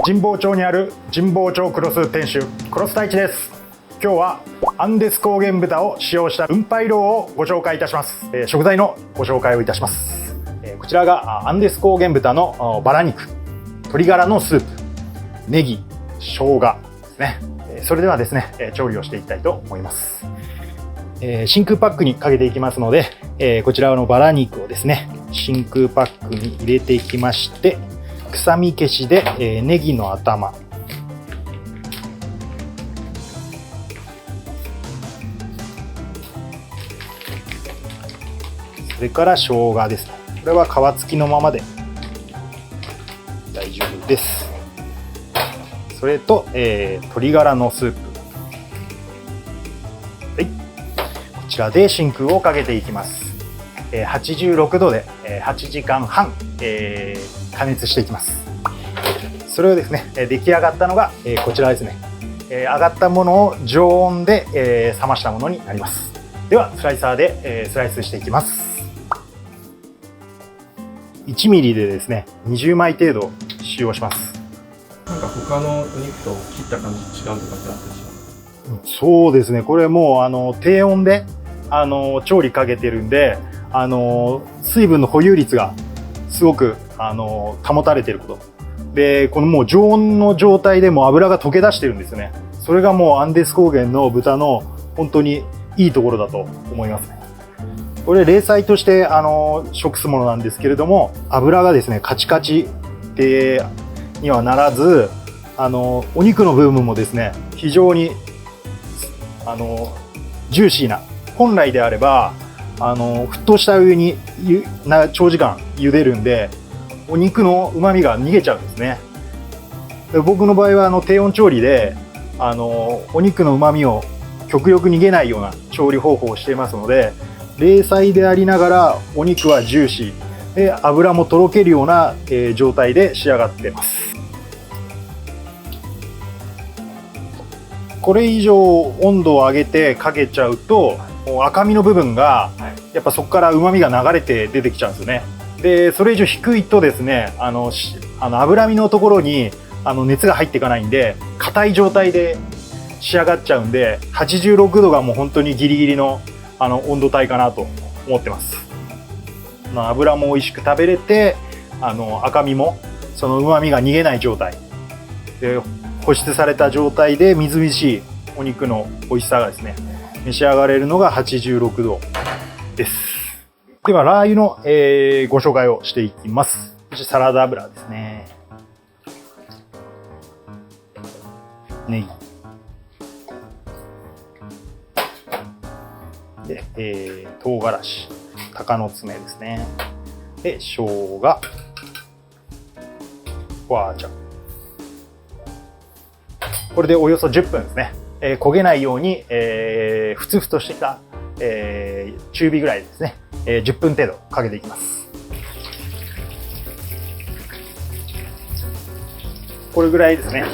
神保町にある神保町クロス店主クロス太一です。今日はアンデス高原豚を使用した雲白肉をご紹介いたします。食材のご紹介をいたします。こちらがアンデス高原豚のバラ肉、鶏ガラのスープ、ネギ、生姜ですね。それではですね、調理をしていきたいと思います。真空パックにかけていきますので、こちらのバラ肉をですね、真空パックに入れていきまして、臭み消しで、ネギの頭、それから生姜ですね。これは皮付きのままで大丈夫です。それと、鶏ガラのスープ、はい、こちらで真空をかけていきます。86度で8時間半、加熱していきます。それをですね、出来上がったのがこちらですね。上がったものを常温で冷ましたものになります。ではスライサーでスライスしていきます。1ミリでですね、20枚程度使用します。なんか他のお肉と切った感じ違うとかってあったりします？そうですね、これもう低温で調理かけてるんで、水分の保有率がすごく保たれていることで、このもう常温の状態でも脂が溶け出してるんですよね。それがもうアンデス高原の豚の本当にいいところだと思いますね。これ冷菜として食すものなんですけれども、脂がですねカチカチでにはならず、お肉の部分もですね非常にジューシーな、本来であれば沸騰したお湯に長時間茹でるんで、お肉の旨味が逃げちゃうんですね。で、僕の場合は低温調理でお肉の旨味を極力逃げないような調理方法をしていますので、冷菜でありながらお肉はジューシーで脂もとろけるような、状態で仕上がっています。これ以上温度を上げてかけちゃうと赤身の部分がやっぱそこから旨味が流れて出てきちゃうんですよね。でそれ以上低いとですね脂身のところに熱が入っていかないんで硬い状態で仕上がっちゃうんで、86度がもう本当にギリギリの温度帯かなと思ってます。脂も美味しく食べれて赤身もその旨味が逃げない状態で保湿された状態でみずみずしいお肉の美味しさがですね召し上がれるのが86度です。ではラー油の、ご紹介をしていきます。サラダ油ですね。ネギで、唐辛子、鷹の爪ですね。で生姜、花椒、これでおよそ10分ですね、焦げないように、ふつふとしてきた、中火ぐらいですね、10分程度かけていきます。これぐらいですね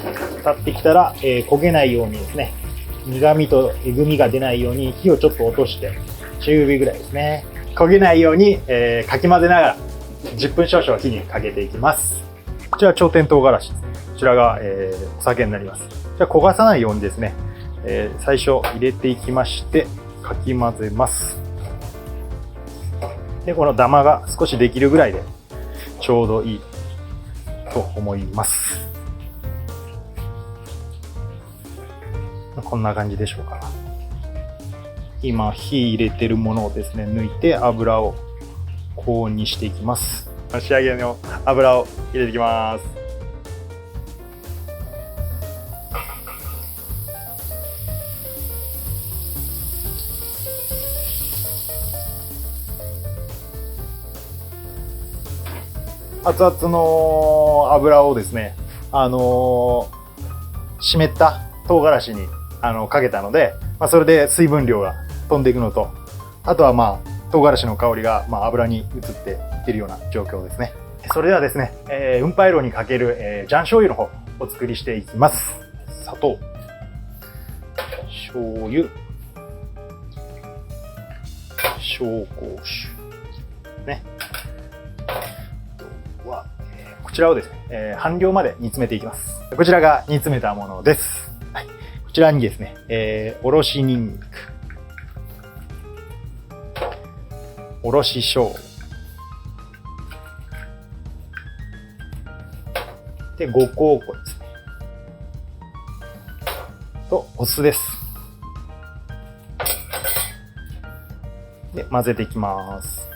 経ってきたら、焦げないようにですね、苦味とえぐみが出ないように火をちょっと落として中火ぐらいですね、焦げないように、かき混ぜながら10分少々火にかけていきます。こちら朝天唐辛子ですね。こちらが、お酒になります。じゃあ焦がさないようにですね、最初入れていきましてかき混ぜます。でこのダマが少しできるぐらいでちょうどいいと思います。こんな感じでしょうか。今火入れてるものをですね抜いて油を高温にしていきます。仕上げの油を入れていきます。熱々の油をですね湿った唐辛子にかけたので、それで水分量が飛んでいくのと、あとは唐辛子の香りが油に移っていってるような状況ですね。それではですね、雲白肉にかける、醤醤油の方お作りしていきます。砂糖、醤油、紹興酒ね。あとは、こちちらをですね、半量まで煮詰めていきます。こちらが煮詰めたものです。はい、こちらにですね、おろしにんにく、おろし生姜、で、五香粉ですね。と、お酢です。で、混ぜていきます。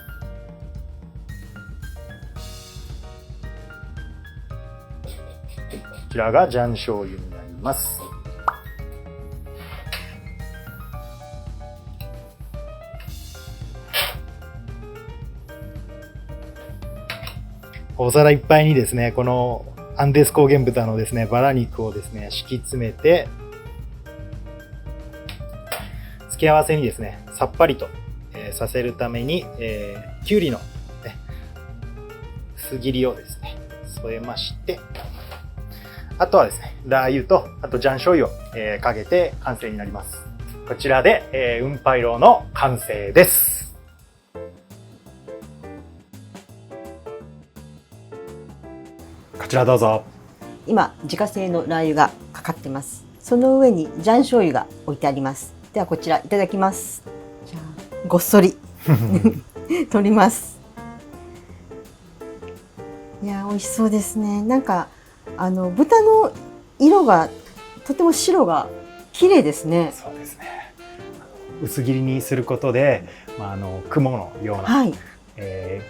こちらが醤醤油になります。お皿いっぱいにですね、このアンデス高原豚のですね、バラ肉をですね、敷き詰めて、付け合わせにですね、さっぱりと、させるために、きゅうりの、ね、薄切りをですね、添えまして、あとはですね、ラー油と、あと醤醤油を、かけて完成になります。こちらで、雲白肉の完成です。こちらどうぞ。今自家製のラー油がかかってます。その上に醤醤油が置いてあります。ではこちらいただきます。じゃあごっそり取ります。いや美味しそうですね。なんか豚の色がとても白が綺麗ですね。そうですね。薄切りにすることで、雲のような、はい、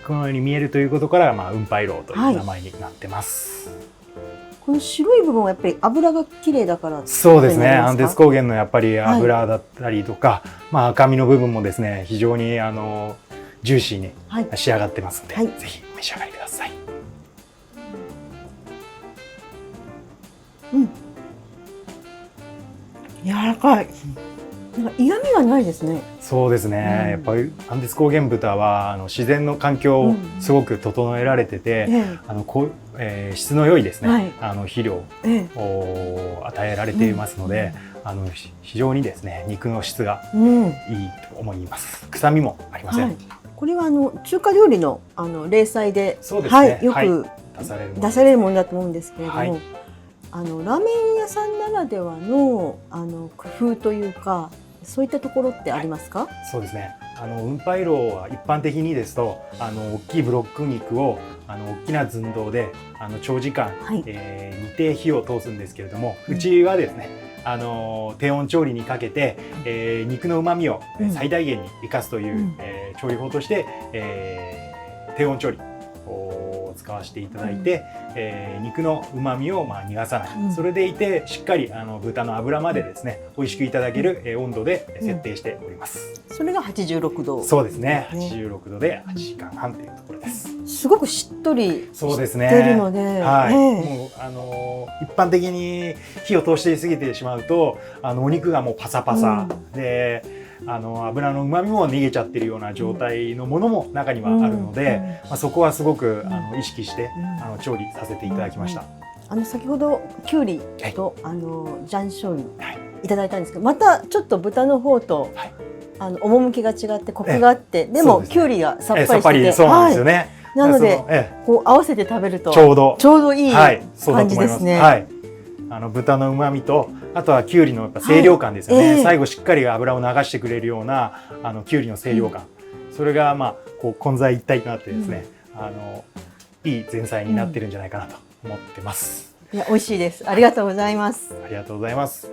雲のように見えるということから、雲白肉という名前になってます。はい、この白い部分はやっぱり油が綺麗だから。そうですね。アンデス高原のやっぱり油だったりとか、はい、赤身の部分もですね、非常にジューシーに仕上がってますので、はい、ぜひお召し上がりください。うん、柔らかい。なんか嫌味がないですね。そうですね。やっぱりアンデス高原豚は自然の環境をすごく整えられてて、質の良いですね、肥料を与えられていますので、非常にですね肉の質がいいと思います。臭みもありません。これは中華料理の例祭で、よく出されるものだと思うんですけれども。ラーメン屋さんならではの工夫というかそういったところってありますか？そうですね。雲白肉は一般的にですと大きいブロック肉を大きな寸胴で長時間、煮て火を通すんですけれども、うちはですね低温調理にかけて、肉の旨味を最大限に生かすという、調理法として、低温調理を使わせていただいて、肉の旨味を逃がさない、それでいてしっかり豚の脂までですね美味しくいただける、温度で設定しております。それが86度。そうですね。86度で8時間半というところです。すごくしっとりしてるので、もう一般的に火を通して過ぎてしまうとお肉がもうパサパサで、油の旨味も逃げちゃってるような状態のものも中にはあるので、そこはすごく意識して調理させていただきました。先ほどきゅうりと醤醤油いただいたんですけど、またちょっと豚の方と趣が違ってコクがあって、でもきゅうりがさっぱりしてて、そうなんですよね。なのでこう合わせて食べるとちょうどいい感じですね。豚の旨味とあとはきゅうりのやっぱ清涼感ですよね。最後しっかり油を流してくれるようなきゅうりの清涼感、それがこう混在一体となってですね、いい前菜になってるんじゃないかなと思ってます。いや美味しいです。ありがとうございます。ありがとうございます。